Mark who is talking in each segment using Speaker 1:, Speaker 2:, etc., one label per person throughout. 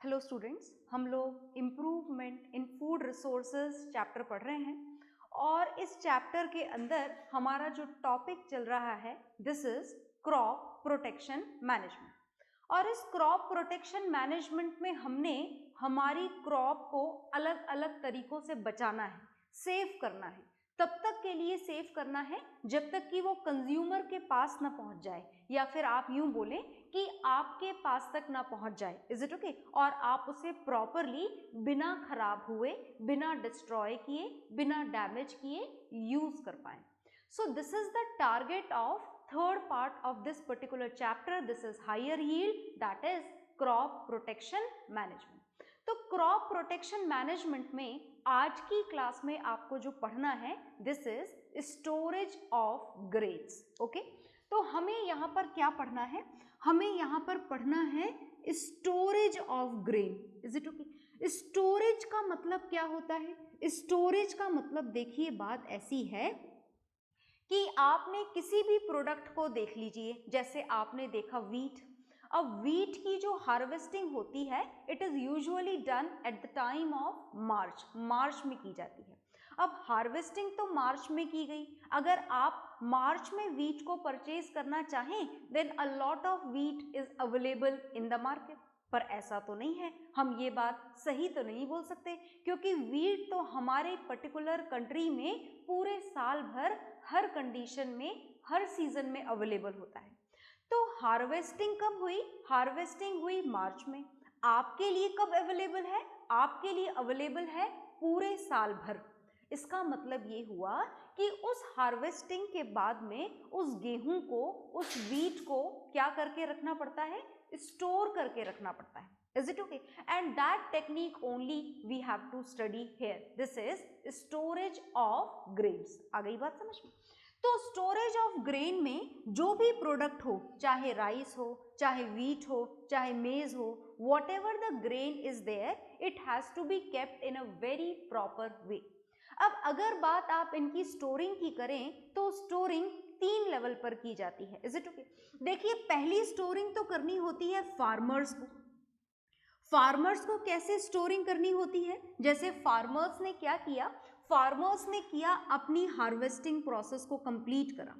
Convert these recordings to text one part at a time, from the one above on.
Speaker 1: Hello students, हम लोग improvement in food resources chapter पढ़ रहे हैं और इस चैप्टर के अंदर हमारा जो टॉपिक चल रहा है this is crop protection management. और इस क्रॉप प्रोटेक्शन मैनेजमेंट में हमने हमारी क्रॉप को अलग अलग तरीकों से बचाना है, सेव करना है। तब तक के लिए सेव करना है जब तक कि वो कंज्यूमर के पास ना पहुंच जाए, या फिर आप यूं बोलें कि आपके पास तक ना पहुंच जाए। Is it okay? और आप उसे प्रॉपरली बिना खराब हुए, बिना डिस्ट्रॉय किए, बिना डैमेज किए यूज कर पाए। So this is the target of third part of this particular chapter. This is higher yield, that is crop protection management. तो क्रॉप प्रोटेक्शन मैनेजमेंट में आज की क्लास में आपको जो पढ़ना है this is storage of grains. Okay, तो हमें यहाँ पर क्या पढ़ना है? हमें यहाँ पर पढ़ना है storage of grain. Is it okay? Storage का मतलब क्या होता है? स्टोरेज का मतलब देखिए, बात ऐसी है कि आपने किसी भी प्रोडक्ट को देख लीजिए, जैसे आपने देखा वीट। अब वीट की जो हार्वेस्टिंग होती है it is usually done at the time of March में की जाती है। अब हार्वेस्टिंग तो मार्च में की गई, अगर आप मार्च में वीट को परचेज करना चाहें then a lot of wheat is available in the market. पर ऐसा तो नहीं है, हम ये बात सही तो नहीं बोल सकते, क्योंकि वीट तो हमारे पर्टिकुलर कंट्री में पूरे साल भर हर कंडीशन में, हर सीजन में अवेलेबल होता है। तो हार्वेस्टिंग कब हुई? हार्वेस्टिंग हुई मार्च में। आपके लिए कब अवेलेबल है? आपके लिए अवेलेबल है पूरे साल भर। इसका मतलब ये हुआ कि उस हार्वेस्टिंग के बाद में उस गेहूं को, उस वीट को क्या करके रखना पड़ता है? स्टोर करके रखना पड़ता है। Is it okay? And that technique only we have to study here. This is storage of grains. आ गई बात समझ में? तो स्टोरेज ऑफ ग्रेन में जो भी प्रोडक्ट हो, चाहे राइस हो, चाहे वीट हो, चाहे मेज हो, whatever the grain is there, it has to be kept in a very proper way. अब अगर बात आप इनकी स्टोरिंग की करें तो स्टोरिंग 3 लेवल पर की जाती है। Is it okay? देखिए, पहली स्टोरिंग तो करनी होती है फार्मर्स को। फार्मर्स को कैसे स्टोरिंग करनी होती है? जैसे फार्मर्स ने क्या किया, फार्मर्स ने किया अपनी हार्वेस्टिंग प्रोसेस को कंप्लीट करा।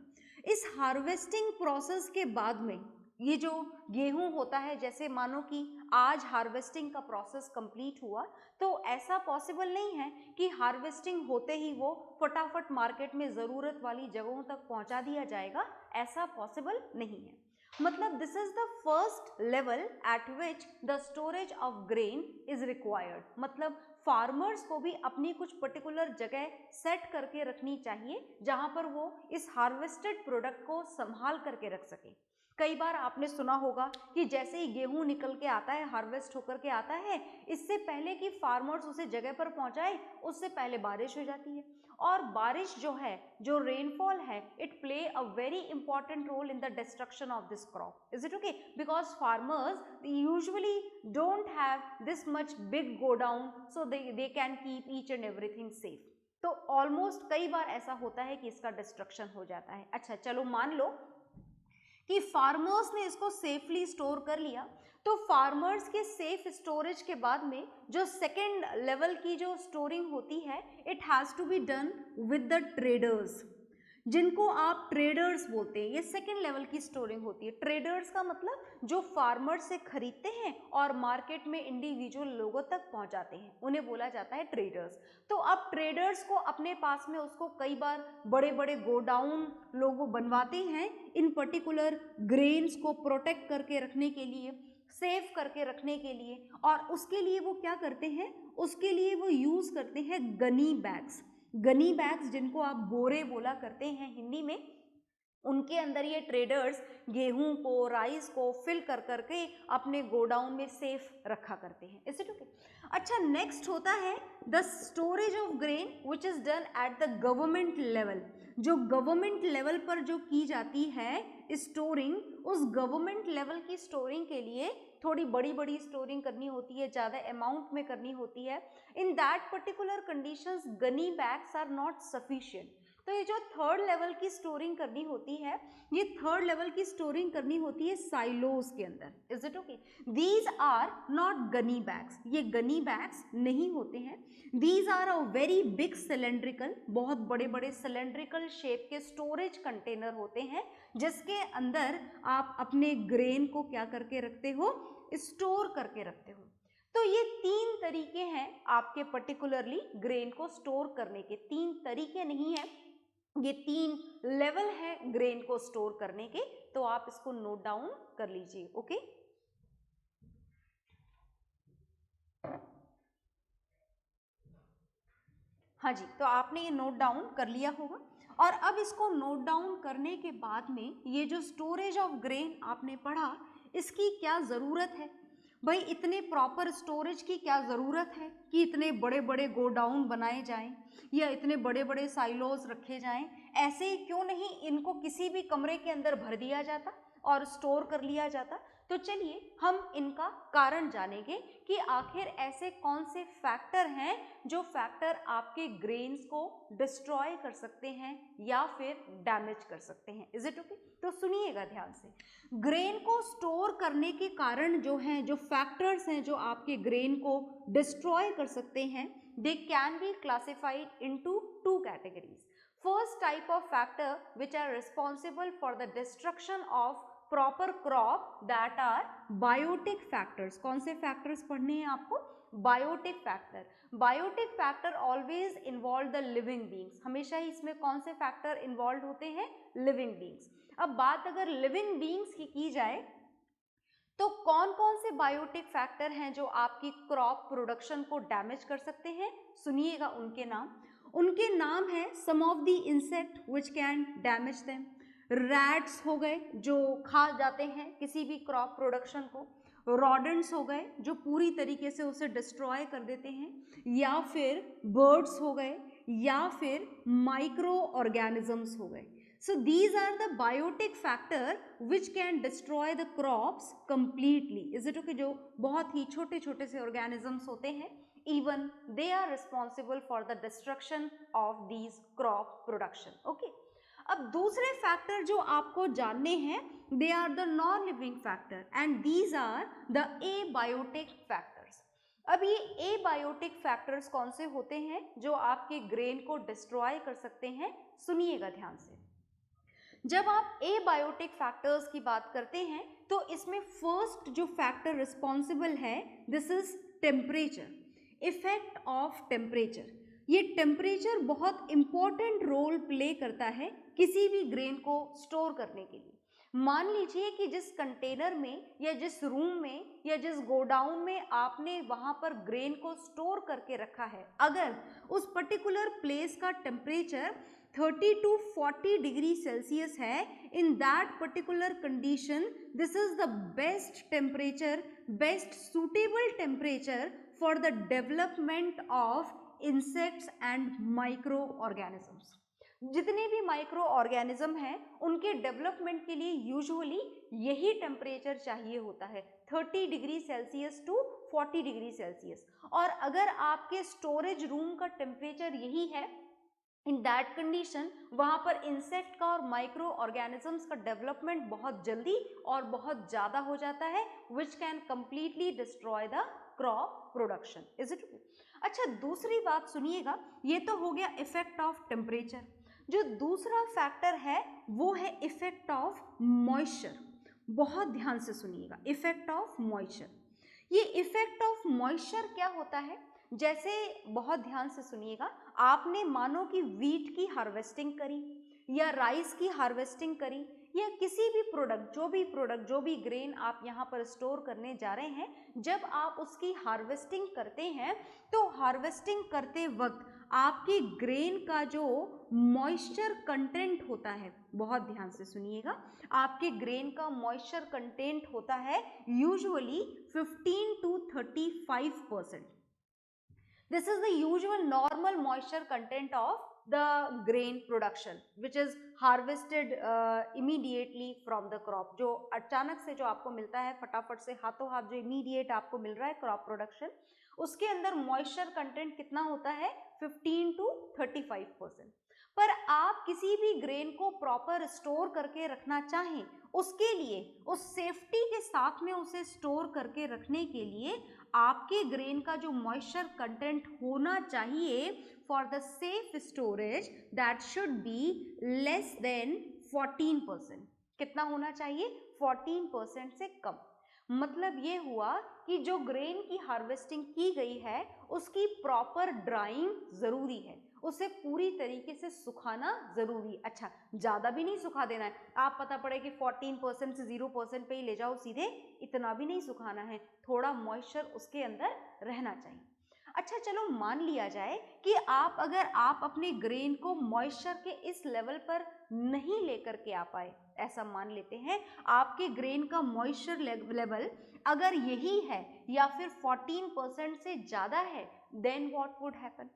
Speaker 1: इस हार्वेस्टिंग प्रोसेस के बाद में ये जो गेहूं होता है, जैसे मानो कि आज हार्वेस्टिंग का प्रोसेस कंप्लीट हुआ, तो ऐसा पॉसिबल नहीं है कि हार्वेस्टिंग होते ही वो फटाफट मार्केट में ज़रूरत वाली जगहों तक पहुंचा दिया जाएगा। ऐसा पॉसिबल नहीं है। मतलब this is the first level eight which the storage of grain is required. मतलब फार्मर्स को भी अपनी कुछ पर्टिकुलर जगह सेट करके रखनी चाहिए जहां पर वो इस हार्वेस्टेड प्रोडक्ट को संभाल करके रख सके। कई बार आपने सुना होगा कि जैसे ही गेहूं निकल के आता है, हार्वेस्ट होकर के आता है, इससे पहले कि फार्मर्स उसे जगह पर पहुंचाए उससे पहले बारिश हो जाती है। और बारिश जो है, जो रेनफॉल है, it play a very important role in the destruction of this crop. Is it okay? Because farmers usually don't have this much big godown, so they can keep each and everything safe. तो almost कई बार ऐसा होता है कि इसका destruction हो जाता है। अच्छा, चलो मान लो कि फार्मर्स ने इसको सेफली स्टोर कर लिया, तो फार्मर्स के सेफ स्टोरेज के बाद में जो सेकेंड लेवल की जो स्टोरिंग होती है it has to be done with the traders, जिनको आप ट्रेडर्स बोलते हैं। ये सेकेंड लेवल की स्टोरिंग होती है। ट्रेडर्स का मतलब जो फार्मर्स से खरीदते हैं और मार्केट में इंडिविजुअल लोगों तक पहुंचाते हैं, उन्हें बोला जाता है ट्रेडर्स। तो अब ट्रेडर्स को अपने पास में उसको कई बार बड़े बड़े गोडाउन लोग बनवाते हैं इन पर्टिकुलर ग्रेन्स को प्रोटेक्ट करके रखने के लिए, सेव करके रखने के लिए। और उसके लिए वो क्या करते हैं? उसके लिए वो यूज करते हैं गनी बैग्स। गनी बैग्स, जिनको आप बोरे बोला करते हैं हिंदी में, उनके अंदर ये ट्रेडर्स गेहूं को, राइस को फिल कर करके अपने गोडाउन में सेफ रखा करते हैं। Is it okay? अच्छा, नेक्स्ट होता है the storage of grain which is done at the government level. जो गवर्नमेंट लेवल पर जो की जाती है स्टोरिंग, उस गवर्नमेंट लेवल की स्टोरिंग के लिए थोड़ी बड़ी बड़ी स्टोरिंग करनी होती है, ज़्यादा अमाउंट में करनी होती है। In that particular conditions gunny bags are not sufficient. तो ये जो थर्ड लेवल की स्टोरिंग करनी होती है, ये थर्ड लेवल की स्टोरिंग करनी होती है साइलोज के अंदर। Is it okay? These are not gunny bags, ये गनी बैग्स नहीं होते हैं। These are a very big cylindrical, बहुत बड़े बड़े सिलेंड्रिकल शेप के स्टोरेज कंटेनर होते हैं, जिसके अंदर आप अपने ग्रेन को क्या करके रखते हो? स्टोर करके रखते हो। तो ये 3 तरीके हैं आपके पर्टिकुलरली ग्रेन को स्टोर करने के। 3 तरीके नहीं है, ये 3 लेवल है ग्रेन को स्टोर करने के। तो आप इसको नोट डाउन कर लीजिए। ओके, हाँ जी, तो आपने ये नोट डाउन कर लिया होगा। और अब इसको नोट डाउन करने के बाद में ये जो स्टोरेज ऑफ ग्रेन आपने पढ़ा, इसकी क्या ज़रूरत है भाई? इतने प्रॉपर स्टोरेज की क्या ज़रूरत है कि इतने बड़े बड़े गोडाउन बनाए जाएं या इतने बड़े बड़े साइलोज रखे जाएं? ऐसे ही क्यों नहीं इनको किसी भी कमरे के अंदर भर दिया जाता और स्टोर कर लिया जाता? तो चलिए हम इनका कारण जानेंगे कि आखिर ऐसे कौन से फैक्टर हैं जो फैक्टर आपके ग्रेन्स को डिस्ट्रॉय कर सकते हैं या फिर डैमेज कर सकते हैं। Is it okay? तो सुनिएगा ध्यान से। ग्रेन को स्टोर करने के कारण जो हैं, जो फैक्टर्स हैं जो आपके ग्रेन को डिस्ट्रॉय कर सकते हैं, they can be classified into 2 categories. First type of factor which are responsible for the destruction of proper crop, that are biotic factors। कौन से factors पढ़ने हैं आपको? Biotic factor। Biotic factor always involve the living beings। हमेशा ही इसमें कौन से factor involved होते हैं? Living beings। अब बात अगर living beings की जाए तो कौन कौन से बायोटिक फैक्टर हैं जो आपकी क्रॉप प्रोडक्शन को डैमेज कर सकते हैं? सुनिएगा उनके नाम। उनके नाम है some of the insect which can damage them. Rats हो गए जो खा जाते हैं किसी भी क्रॉप प्रोडक्शन को, रॉडेंट्स हो गए जो पूरी तरीके से उसे डिस्ट्रॉय कर देते हैं, या फिर बर्ड्स हो गए, या फिर माइक्रो ऑर्गेनिजम्स हो गए। So these are the biotic factor which can destroy the crops completely। Is it okay? जो बहुत ही छोटे छोटे से organisms होते हैं, even they are responsible for the destruction of these crop production। Okay? अब दूसरे फैक्टर जो आपको जानने हैं, they are the non-living factor and these are the abiotic factors। अब ये abiotic factors कौन से होते हैं जो आपके ग्रेन को डिस्ट्रॉय कर सकते हैं? सुनिएगा ध्यान से। जब आप एबायोटिक फैक्टर्स की बात करते हैं तो इसमें फर्स्ट जो फैक्टर रिस्पॉन्सिबल है, this is temperature, effect of temperature. ये टेम्परेचर बहुत इंपॉर्टेंट रोल प्ले करता है किसी भी ग्रेन को स्टोर करने के लिए। मान लीजिए कि जिस कंटेनर में या जिस रूम में या जिस गोडाउन में आपने वहां पर ग्रेन को स्टोर करके रखा है, अगर उस पर्टिकुलर प्लेस का टेम्परेचर 30 to 40 डिग्री सेल्सियस है, in that particular condition this is the best temperature, best suitable temperature for the development of insects and microorganisms। जितने भी माइक्रो ऑर्गेनिज्म हैं उनके डेवलपमेंट के लिए यूजुअली यही टेम्परेचर चाहिए होता है, 30 degree Celsius to 40 degree Celsius. और अगर आपके स्टोरेज रूम का टेम्परेचर यही है, इन दैट कंडीशन वहाँ पर इंसेक्ट का और माइक्रो ऑर्गेनिजम्स का डेवलपमेंट बहुत जल्दी और बहुत ज़्यादा हो जाता है, which can completely destroy the crop production. Is it? अच्छा, दूसरी बात सुनिएगा, ये तो हो गया इफेक्ट ऑफ टेम्परेचर। जो दूसरा फैक्टर है वो है इफेक्ट ऑफ मॉइस्चर। बहुत ध्यान से सुनिएगा, इफेक्ट ऑफ मॉइस्चर। ये इफेक्ट ऑफ मॉइस्चर क्या होता है? जैसे बहुत ध्यान से सुनिएगा, आपने मानो कि वीट की हार्वेस्टिंग करी या राइस की हार्वेस्टिंग करी या किसी भी प्रोडक्ट जो भी ग्रेन आप यहाँ पर स्टोर करने जा रहे हैं, जब आप उसकी हार्वेस्टिंग करते हैं तो हार्वेस्टिंग करते वक्त आपके ग्रेन का जो मॉइस्चर कंटेंट होता है, बहुत ध्यान से सुनिएगा, आपके ग्रेन का मॉइस्चर कंटेंट होता है usually 15 to 35%। This is the usual normal moisture content of the grain production which is harvested immediately from the crop। जो अचानक से जो आपको मिलता है, फटाफट से हाथों हाथ जो इमीडिएट आपको मिल रहा है क्रॉप प्रोडक्शन, उसके अंदर मॉइस्चर कंटेंट कितना होता है? 15 to 35%। पर आप किसी भी ग्रेन को प्रॉपर स्टोर करके रखना चाहें, उसके लिए उस सेफ्टी के साथ में उसे स्टोर करके रखने के लिए आपके ग्रेन का जो मॉइस्चर कंटेंट होना चाहिए for the safe storage, that should be less than 14%। कितना होना चाहिए? 14% से कम। मतलब ये हुआ कि जो ग्रेन की हार्वेस्टिंग की गई है उसकी प्रॉपर ड्राइंग जरूरी है, उसे पूरी तरीके से सुखाना जरूरी। अच्छा, ज्यादा भी नहीं सुखा देना है, आप पता पड़े कि 14% से 0% पे ही ले जाओ सीधे, इतना भी नहीं सुखाना है, थोड़ा मॉइस्चर उसके अंदर रहना चाहिए। अच्छा चलो मान लिया जाए कि अगर आप अपने ग्रेन को मॉइस्चर के इस लेवल पर नहीं लेकर के आ पाए, ऐसा मान लेते हैं आपके ग्रेन का मॉइस्चर लेवल अगर यही है या फिर 14% से ज्यादा है, देन व्हाट वुड हैपन?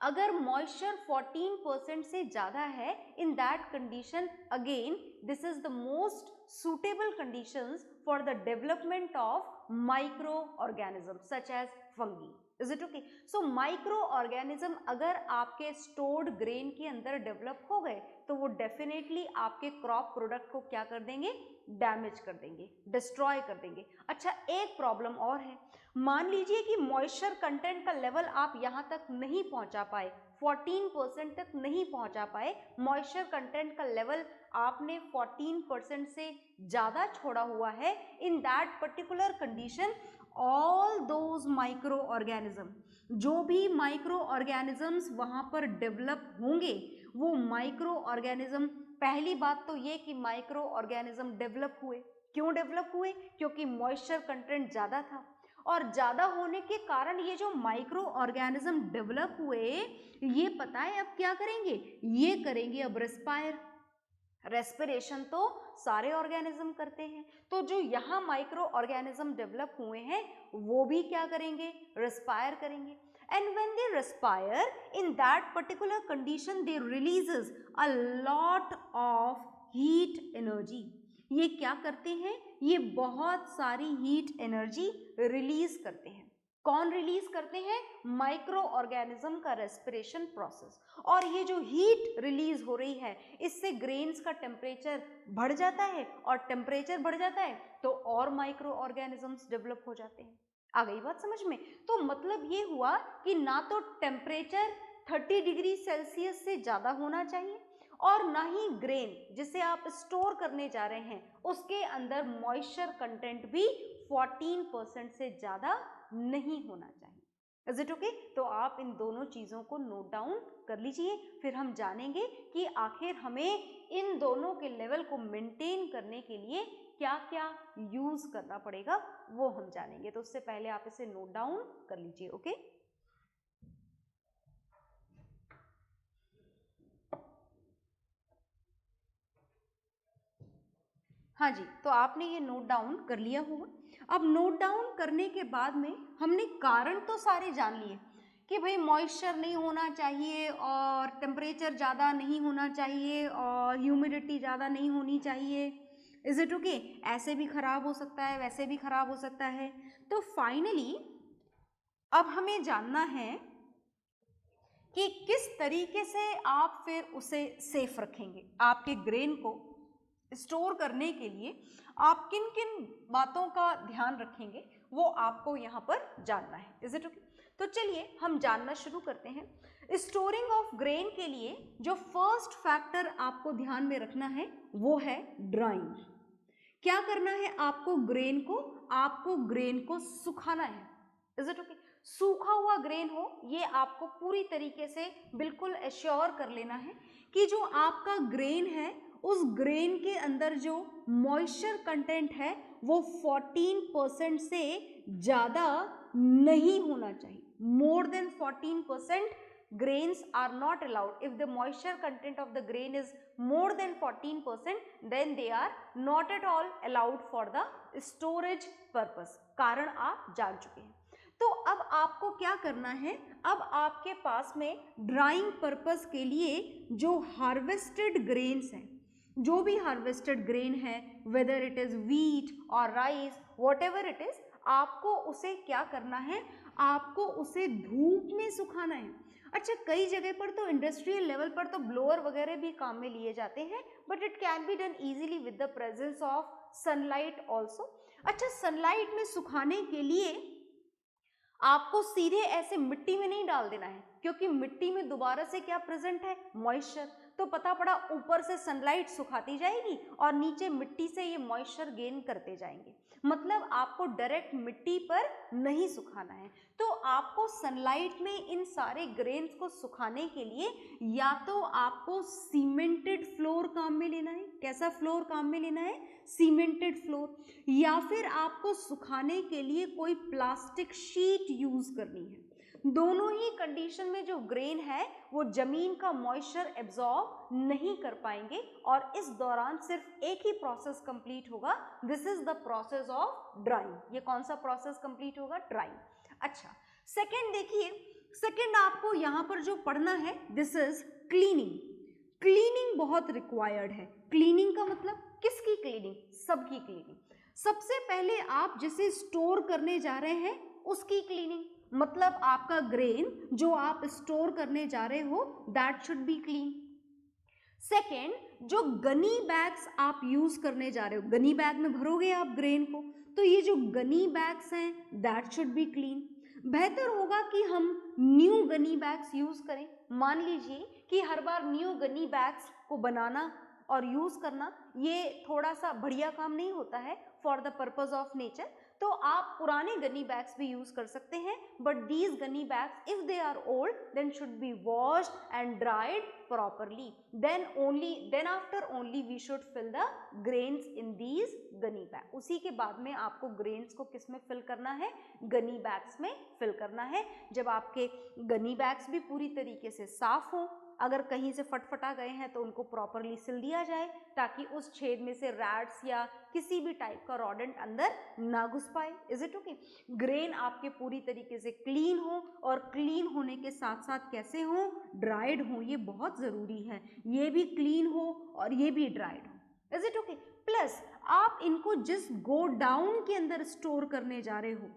Speaker 1: अगर मॉइस्चर 14% से ज्यादा है, in that condition again this is the most suitable conditions for the development of microorganisms such as fungi. Is it okay? So microorganism अगर आपके stored grain के अंदर develop हो गए तो वो definitely आपके crop product को क्या कर देंगे? डैमेज कर देंगे, डिस्ट्रॉय कर देंगे। अच्छा, एक प्रॉब्लम और है, मान लीजिए कि मॉइस्चर कंटेंट का लेवल आप यहाँ तक नहीं पहुँचा पाए, 14% तक नहीं पहुँचा पाए, मॉइस्चर कंटेंट का लेवल आपने 14% से ज़्यादा छोड़ा हुआ है, in that particular condition all those micro organism, जो भी माइक्रो ऑर्गेनिजम्स वहाँ पर डेवलप होंगे वो माइक्रो ऑर्गेनिज्म, पहली बात तो ये कि माइक्रो ऑर्गेनिज्म डेवलप हुए, क्यों डेवलप हुए? क्योंकि मॉइस्चर कंटेंट ज़्यादा था, और ज़्यादा होने के कारण ये जो माइक्रो ऑर्गेनिज्म डेवलप हुए, ये पता है अब क्या करेंगे? ये करेंगे अब रेस्पायर। रेस्पिरेशन तो सारे ऑर्गेनिज्म करते हैं, तो जो यहाँ माइक्रो ऑर्गेनिज्म डेवलप हुए हैं वो भी क्या करेंगे? रेस्पायर करेंगे। And when they respire, in that particular condition they releases a lot of heat energy. ये क्या करते हैं? ये बहुत सारी हीट एनर्जी रिलीज करते हैं। कौन रिलीज करते हैं? माइक्रो ऑर्गेनिज्म का रेस्पिरेशन प्रोसेस। और ये जो हीट रिलीज हो रही है इससे ग्रेन्स का टेम्परेचर बढ़ जाता है, और टेम्परेचर बढ़ जाता है तो और माइक्रो ऑर्गेनिजम्स डेवलप हो जाते हैं। आ गई बात समझ में? तो मतलब ये हुआ कि ना तो टेम्परेचर 30 डिग्री सेल्सियस से ज्यादा होना चाहिए, और ना ही ग्रेन जिसे आप स्टोर करने जा रहे हैं उसके अंदर मॉइस्चर कंटेंट भी 14% से ज्यादा नहीं होना चाहिए। Is it okay? तो आप इन दोनों चीजों को नोट डाउन कर लीजिए, फिर हम जानेंगे कि आखिर हमें इन दोनों के लेवल को मेंटेन करने के लिए क्या क्या यूज करना पड़ेगा, वो हम जानेंगे। तो उससे पहले आप इसे नोट डाउन कर लीजिए। ओके, हाँ जी, तो आपने ये नोट डाउन कर लिया होगा। अब नोट डाउन करने के बाद में हमने कारण तो सारे जान लिए कि भाई मॉइस्चर नहीं होना चाहिए, और टेम्परेचर ज़्यादा नहीं होना चाहिए, और ह्यूमिडिटी ज़्यादा नहीं होनी चाहिए। Is it okay? ऐसे भी खराब हो सकता है, वैसे भी खराब हो सकता है। तो फाइनली अब हमें जानना है कि किस तरीके से आप फिर उसे सेफ रखेंगे। आपके ग्रेन को स्टोर करने के लिए आप किन किन बातों का ध्यान रखेंगे वो आपको यहाँ पर जानना है। Is it okay? तो चलिए हम जानना शुरू करते हैं। स्टोरिंग ऑफ ग्रेन के लिए जो फर्स्ट फैक्टर आपको ध्यान में रखना है वो है ड्राइंग। क्या करना है आपको? ग्रेन को सुखाना है। Is it okay? सूखा हुआ ग्रेन हो, ये आपको पूरी तरीके से बिल्कुल एश्योर कर लेना है कि जो आपका ग्रेन है उस ग्रेन के अंदर जो मॉइस्चर कंटेंट है वो 14% से ज़्यादा नहीं होना चाहिए। More than 14% grains are not allowed. If the moisture content of the grain is more than 14%, then they are not at all allowed for the storage purpose. कारण आप जान चुके हैं। तो अब आपको क्या करना है? अब आपके पास में ड्राइंग पर्पस के लिए जो हार्वेस्टेड ग्रेन्स हैं, जो भी हार्वेस्टेड ग्रेन है, वेदर इट इज व्हीट और rice, what ever it is, आपको उसे क्या करना है? आपको उसे धूप में सुखाना है। अच्छा, कई जगह पर तो इंडस्ट्रियल लेवल पर तो ब्लोअर वगैरह भी काम में लिए जाते हैं, but it can be done easily with the presence of sunlight also. अच्छा, सनलाइट में सुखाने के लिए आपको सीधे ऐसे मिट्टी में नहीं डाल देना है, क्योंकि मिट्टी में दोबारा से क्या प्रेजेंट है, मॉइस्चर। तो पता पड़ा ऊपर से सनलाइट सुखाती जाएगी और नीचे मिट्टी से ये मॉइस्चर गेन करते जाएंगे। मतलब आपको डायरेक्ट मिट्टी पर नहीं सुखाना है। तो आपको सनलाइट में इन सारे ग्रेन्स को सुखाने के लिए या तो आपको सीमेंटेड फ्लोर काम में लेना है। कैसा फ्लोर काम में लेना है, सीमेंटेड फ्लोर, या फिर आपको सुखाने के लिए कोई प्लास्टिक शीट यूज करनी है। दोनों ही कंडीशन में जो ग्रेन है वो जमीन का मॉइस्चर एब्जॉर्ब नहीं कर पाएंगे और इस दौरान सिर्फ एक ही प्रोसेस कंप्लीट होगा, this is the process of drawing. ये कौन सा प्रोसेस कंप्लीट होगा, ड्राइंग। अच्छा, सेकेंड देखिए, सेकेंड आपको यहां पर जो पढ़ना है, दिस इज क्लीनिंग। क्लीनिंग बहुत रिक्वायर्ड है। क्लीनिंग का मतलब किसकी क्लीनिंग, सबकी क्लीनिंग। सबसे पहले आप जिसे स्टोर करने जा रहे हैं उसकी क्लीनिंग, मतलब आपका ग्रेन जो आप स्टोर करने जा रहे हो that should be clean. Second, जो गनी बैग्स आप यूज करने जा रहे हो, गनी बैग में भरोगे आप ग्रेन को, तो ये जो गनी बैग्स हैं दैट शुड बी क्लीन। बेहतर होगा कि हम न्यू गनी बैग्स यूज करें। मान लीजिए कि हर बार न्यू गनी बैग्स को बनाना और यूज करना ये थोड़ा सा बढ़िया काम नहीं होता है for the purpose of nature, तो आप पुराने गनी बैग्स भी यूज कर सकते हैं। But these gunny bags if they are old then should be washed and dried properly, then after only we should fill the grains in these gunny bag. उसी के बाद में आपको ग्रेन्स को किस में फिल करना है, गनी बैग्स में फिल करना है। जब आपके गनी बैग्स भी पूरी तरीके से साफ हों, अगर कहीं से फटफटा गए हैं तो उनको प्रॉपरली सिल दिया जाए ताकि उस छेद में से रैट्स या किसी भी टाइप का रॉडेंट अंदर ना घुस पाए। Is it okay? ग्रेन आपके पूरी तरीके से क्लीन हो, और क्लीन होने के साथ साथ कैसे हो, ड्राइड हो। ये बहुत जरूरी है, ये भी क्लीन हो और ये भी ड्राइड हो। Is it okay? प्लस आप इनको जिस गो डाउन के अंदर स्टोर करने जा रहे हो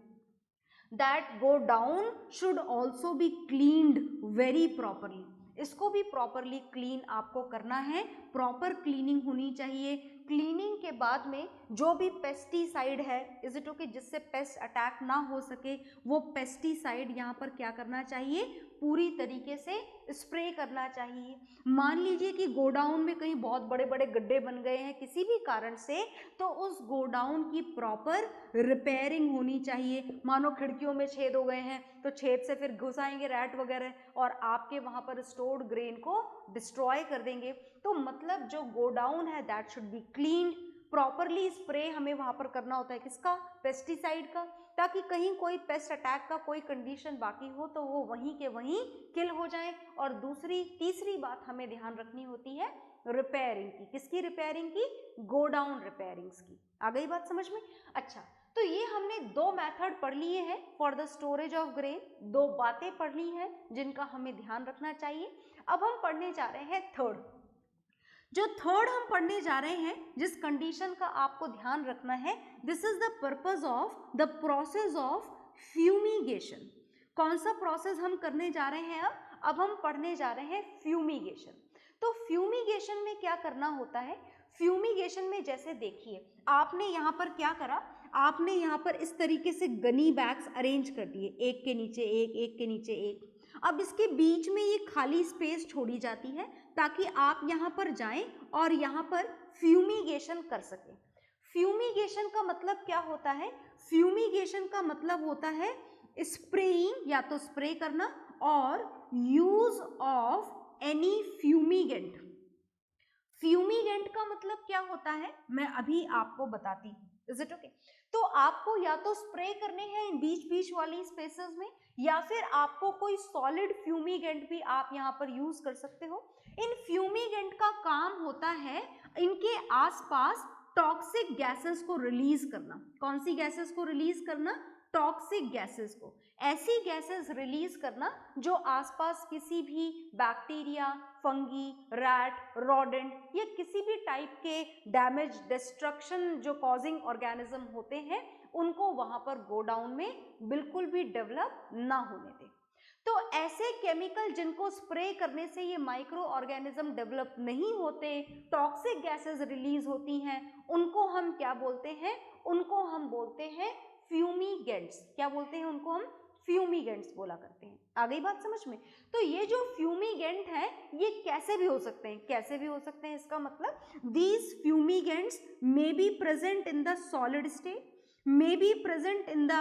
Speaker 1: that go down should also be cleaned very properly. इसको भी प्रॉपरली क्लीन आपको करना है, प्रॉपर क्लीनिंग होनी चाहिए। क्लीनिंग के बाद में जो भी पेस्टिसाइड है, इज इट ओके, जिससे पेस्ट अटैक ना हो सके, वो पेस्टिसाइड यहाँ पर क्या करना चाहिए, पूरी तरीके से स्प्रे करना चाहिए। मान लीजिए कि गोडाउन में कहीं बहुत बड़े बड़े गड्ढे बन गए हैं किसी भी कारण से, तो उस गोडाउन की प्रॉपर रिपेयरिंग होनी चाहिए। मानो खिड़कियों में छेद हो गए हैं तो छेद से फिर घुस आएंगे रैट वगैरह और आपके वहां पर स्टोर्ड ग्रेन को डिस्ट्रॉय कर देंगे। तो मतलब जो गोडाउन है that should be clean properly. Spray हमें वहां पर करना होता है किसका, पेस्टिसाइड का, ताकि कहीं कोई पेस्ट अटैक का कोई कंडीशन बाकी हो तो वो वहीं के वहीं किल हो जाए। और तीसरी बात हमें ध्यान रखनी होती है रिपेयरिंग की। किसकी रिपेयरिंग की, गोडाउन रिपेयरिंग्स की। आ गई बात समझ में? अच्छा, तो ये हमने दो मेथड पढ़ लिए हैं for the storage of grain, दो बातें पढ़ ली हैं जिनका हमें ध्यान रखना चाहिए। अब हम पढ़ने जा रहे हैं थर्ड। जो थर्ड हम पढ़ने जा रहे हैं, जिस कंडीशन का आपको ध्यान रखना है, this is the purpose of the process of fumigation. कौन सा प्रोसेस हम करने जा रहे हैं अब हम पढ़ने जा रहे हैं फ्यूमिगेशन। तो फ्यूमिगेशन में क्या करना होता है, फ्यूमिगेशन में जैसे देखिए आपने यहाँ पर क्या करा, आपने यहाँ पर इस तरीके से गनी बैग्स अरेंज कर दिए, एक के नीचे एक, एक के नीचे एक। अब इसके बीच में ये खाली स्पेस छोड़ी जाती है ताकि आप यहाँ पर जाएं और यहाँ पर फ्यूमिगेशन कर सकें। फ्यूमिगेशन का मतलब क्या होता है, फ्यूमिगेशन का मतलब होता है स्प्रेइंग, या तो स्प्रे करना, और use of any fumigant. Fumigant का मतलब क्या होता है मैं अभी आपको बताती हूँ। Is it okay? तो आपको या तो स्प्रे करने हैं इन बीच बीच वाली स्पेसेस में, या फिर आपको कोई सॉलिड फ्यूमिगेंट भी आप यहाँ पर यूज कर सकते हो। इन फ्यूमिगेंट का काम होता है इनके आसपास टॉक्सिक गैसेस को रिलीज करना। कौन सी गैसेस को रिलीज करना, टॉक्सिक गैसेस को। ऐसी गैसेस रिलीज करना जो आसपास किसी भी बैक्टीरिया, फंगी, रैट, रोडेंट या किसी भी टाइप के डैमेज, डिस्ट्रक्शन जो कॉजिंग ऑर्गेनिज्म होते हैं उनको वहां पर गोडाउन में बिल्कुल भी डेवलप ना होने दें। तो ऐसे केमिकल जिनको स्प्रे करने से ये माइक्रो ऑर्गेनिज्म डेवलप नहीं होते, टॉक्सिक गैसेस रिलीज होती हैं, उनको हम क्या बोलते हैं? उनको हम बोलते हैं फ्यूमीगेंट्स। क्या बोलते हैं उनको? हम फ्यूमीगेंट्स बोला करते हैं। आ गई बात समझ में? तो ये जो फ्यूमीगेंट है ये कैसे भी हो सकते हैं? कैसे भी हो सकते हैं इसका मतलब, these fumigants may be present in the solid state, may be present in the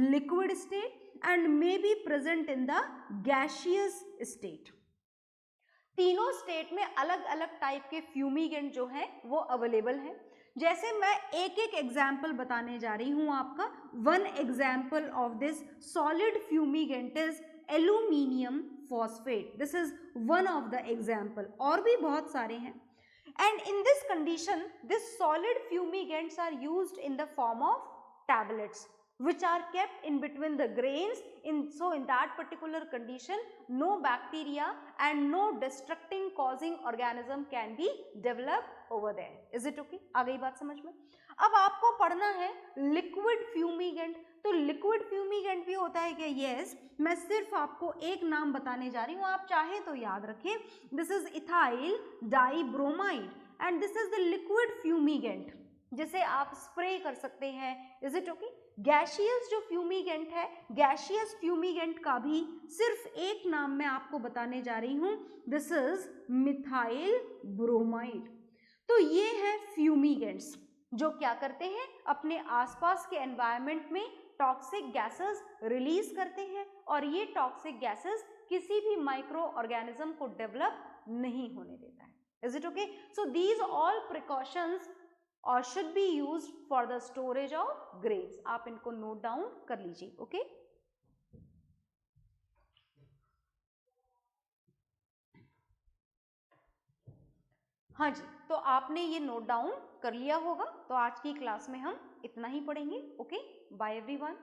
Speaker 1: liquid state and may be present in the gaseous state। तीनों स्टेट में अलग अलग टाइप के फ्यूमीगेंट जो हैं वो अवेलेबल हैं। जैसे मैं एक एक एग्जाम्पल बताने जा रही हूं आपका। One example of this solid fumigant is aluminium phosphate. This is one of the example, और भी बहुत सारे हैं। And in this condition, this solid fumigants are used in the form of tablets, which are kept in between the grains. So in that particular condition, no bacteria and no destructing causing organism can be developed over there. Is it okay? आ गई बात समझ में? अब आपको पढ़ना है liquid फ्यूमीगेंट। तो liquid फ्यूमीगेंट भी होता है क्या? यस, मैं सिर्फ आपको एक नाम बताने जा रही हूँ, आप चाहे तो याद रखें। This is ethyl dibromide and this is the liquid fumigant जिसे आप स्प्रे कर सकते हैं। Is it okay? गैशियस जो फ्यूमीगेंट है, गैशियस फ्यूमीगेंट का भी सिर्फ एक नाम मैं आपको बताने जा रही हूँ। This is methyl bromide. तो ये है फ्यूमीगेंट्स जो क्या करते हैं? अपने आसपास के एनवायरनमेंट में टॉक्सिक गैसेस रिलीज करते हैं, और ये टॉक्सिक गैसेस किसी भी माइक्रो ऑर्गेनिज्म को डेवलप नहीं होने देता है। Is it okay? So these all precautions और should be used for the storage of grapes. आप इनको नोट डाउन कर लीजिए। ओके हाँ जी, तो आपने ये नोट डाउन कर लिया होगा। तो आज की क्लास में हम इतना ही पढ़ेंगे। Okay, bye everyone.